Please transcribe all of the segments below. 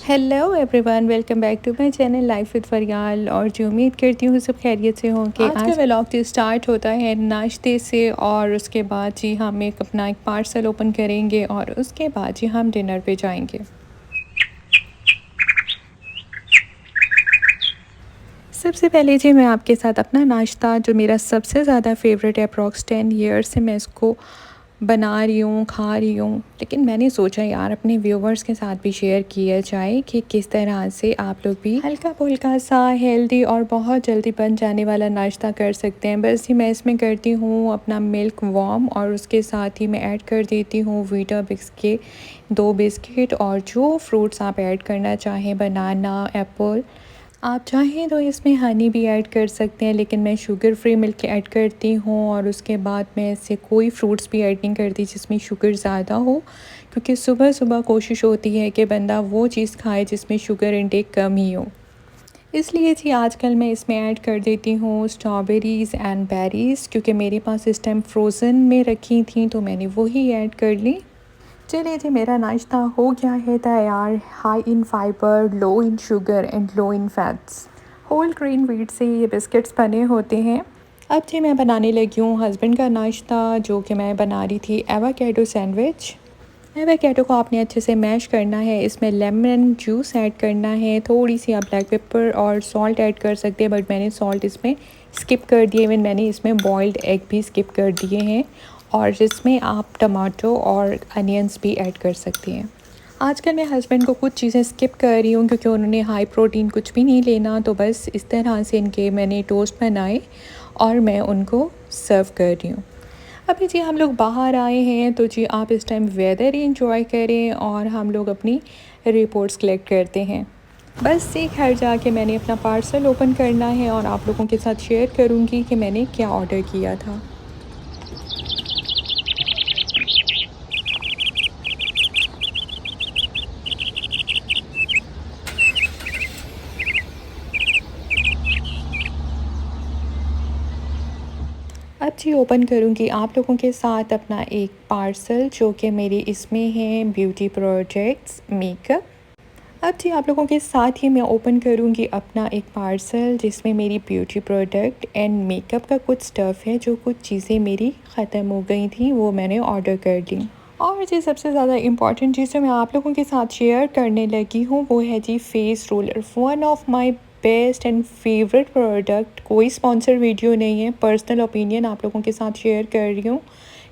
Hello everyone, welcome back to my channel life with Fariyal. और जो उम्मीद करती हूँ सब खैरियत से हों कि आज का व्लॉग जो स्टार्ट होता है नाश्ते से, और उसके बाद जी हम अपना एक पार्सल ओपन करेंगे और उसके बाद जी हम डिनर पे जाएंगे। सबसे पहले जी मैं आपके साथ अपना नाश्ता, जो मेरा सबसे ज़्यादा फेवरेट है, अप्रॉक्स 10 ईयर्स से मैं इसको बना रही हूँ, खा रही हूँ, लेकिन मैंने सोचा यार अपने व्यूवर्स के साथ भी शेयर किया जाए कि किस तरह से आप लोग भी हल्का फुल्का सा हेल्दी और बहुत जल्दी बन जाने वाला नाश्ता कर सकते हैं। बस ही मैं इसमें करती हूँ अपना मिल्क वार्म, और उसके साथ ही मैं ऐड कर देती हूँ वीटाबिक्स के 2 बिस्किट, और जो फ्रूट्स आप ऐड करना चाहें, बनाना, एप्पल, आप चाहें तो इसमें हनी भी ऐड कर सकते हैं, लेकिन मैं शुगर फ्री मिल्क ऐड करती हूँ। और उसके बाद मैं इससे कोई फ्रूट्स भी ऐड नहीं करती जिसमें शुगर ज़्यादा हो, क्योंकि सुबह सुबह कोशिश होती है कि बंदा वो चीज़ खाए जिसमें शुगर इंटेक कम ही हो। इसलिए जी आजकल मैं इसमें ऐड कर देती हूँ स्ट्रॉबेरीज़ एंड बेरीज़, क्योंकि मेरे पास इस टाइम फ्रोज़न में रखी थी तो मैंने वही ऐड कर ली। चलिए जी, मेरा नाश्ता हो गया है तैयार। High in fibre, low in sugar and low in fats, whole grain wheat से ये बिस्किट्स बने होते हैं। अब जी मैं बनाने लगी हूँ हस्बैंड का नाश्ता, जो कि मैं बना रही थी एवोकाडो सैंडविच। एवोकाडो को आपने अच्छे से मैश करना है, इसमें लेमन जूस ऐड करना है, थोड़ी सी आप ब्लैक पेपर और सॉल्ट ऐड कर सकते हैं, बट मैंने सॉल्ट इसमें स्किप कर दिए। इवन मैंने इसमें बॉइल्ड एग भी स्किप कर दिए हैं, और जिसमें आप टमाटो और अनियंस भी ऐड कर सकते हैं। आजकल मैं हस्बैंड को कुछ चीज़ें स्किप कर रही हूँ क्योंकि उन्होंने हाई प्रोटीन कुछ भी नहीं लेना, तो बस इस तरह से इनके मैंने टोस्ट बनाए और मैं उनको सर्व कर रही हूँ। अभी जी हम लोग बाहर आए हैं, तो जी आप इस टाइम वेदर ही इंजॉय करें और हम लोग अपनी रिपोर्ट्स कलेक्ट करते हैं। बस से घर जाके मैंने अपना पार्सल ओपन करना है और आप लोगों के साथ शेयर करूँगी कि मैंने क्या ऑर्डर किया था। अब जी ओपन करूँगी आप लोगों के साथ अपना एक पार्सल, जो कि मेरे इसमें है ब्यूटी प्रोडक्ट्स मेकअप। अब जी आप लोगों के साथ ही मैं ओपन करूँगी अपना एक पार्सल जिसमें मेरी ब्यूटी प्रोडक्ट एंड मेकअप का कुछ स्टफ़ है। जो कुछ चीज़ें मेरी ख़त्म हो गई थी वो मैंने ऑर्डर कर दी। और जी सबसे ज़्यादा इम्पॉर्टेंट चीज़ जो मैं आप लोगों के साथ शेयर करने लगी हूँ वो है जी face roller, one of my best and favourite product. कोई स्पॉन्सर वीडियो नहीं है, पर्सनल ओपिनियन आप लोगों के साथ शेयर कर रही हूँ,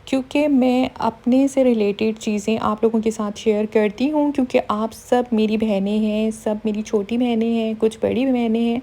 क्योंकि मैं अपने से रिलेटेड चीज़ें आप लोगों के साथ शेयर करती हूँ, क्योंकि आप सब मेरी बहनें हैं, सब मेरी छोटी बहनें हैं, कुछ बड़ी बहनें हैं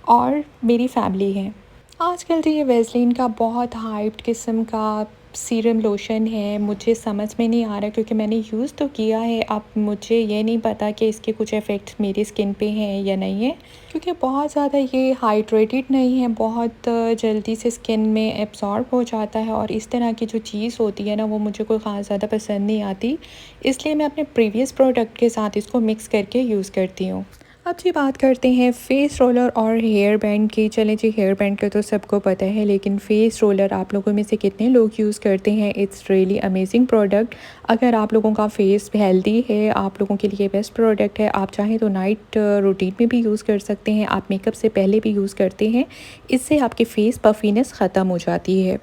और मेरी फैमिली है। आजकल तो ये वैसलीन का बहुत हाइप्ड किस्म का सीरम लोशन है, मुझे समझ में नहीं आ रहा क्योंकि मैंने यूज़ तो किया है। अब मुझे ये नहीं पता कि इसके कुछ इफ़ेक्ट्स मेरी स्किन पे हैं या नहीं है, क्योंकि बहुत ज़्यादा ये हाइड्रेटेड नहीं है, बहुत जल्दी से स्किन में एब्जॉर्ब हो जाता है, और इस तरह की जो चीज़ होती है ना वो मुझे कोई ख़ास ज़्यादा पसंद नहीं आती। इसलिए मैं अपने प्रीवियस प्रोडक्ट के साथ इसको मिक्स करके यूज़ करती हूँ। अब जी बात करते हैं फेस रोलर और हेयर बैंड की। चलें जी, हेयर बैंड का तो सबको पता है, लेकिन फेस रोलर आप लोगों में से कितने लोग यूज़ करते हैं? It's really amazing product. अगर आप लोगों का फेस हेल्दी है, आप लोगों के लिए बेस्ट प्रोडक्ट है। आप चाहें तो नाइट रूटीन में भी यूज़ कर सकते हैं, आप मेकअप से पहले भी यूज़ करते हैं, इससे आपकी फेस पफीनेस ख़त्म हो जाती है।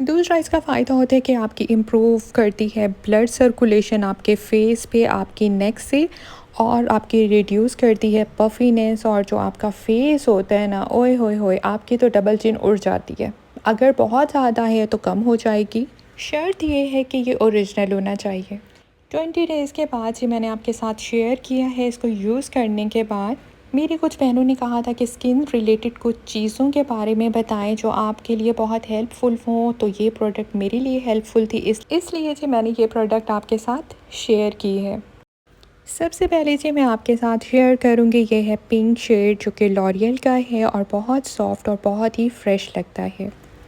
दूसरा इसका फ़ायदा होता है कि आपकी इम्प्रूव करती है ब्लड सर्कुलेशन आपके फेस पे, आपकी नेक से, और आपकी रिड्यूस करती है पफीनेस। और जो आपका फेस होता है ना, ओए होए होए, आपकी तो डबल चिन उड़ जाती है। अगर बहुत ज़्यादा है तो कम हो जाएगी, शर्त ये है कि ये ओरिजिनल होना चाहिए। 20 डेज़ के बाद ही मैंने आपके साथ शेयर किया है इसको यूज़ करने के बाद। मेरी कुछ बहनों ने कहा था कि स्किन रिलेटेड कुछ चीज़ों के बारे में बताएं जो आपके लिए बहुत हेल्पफुल हों, तो ये प्रोडक्ट मेरे लिए हेल्पफुल थी, इसलिए जी मैंने ये प्रोडक्ट आपके साथ शेयर की है। सबसे पहले जी मैं आपके साथ शेयर करूँगी, ये है पिंक शेड, जो कि लॉरियल का है और बहुत सॉफ्ट और बहुत ही फ्रेश लगता है।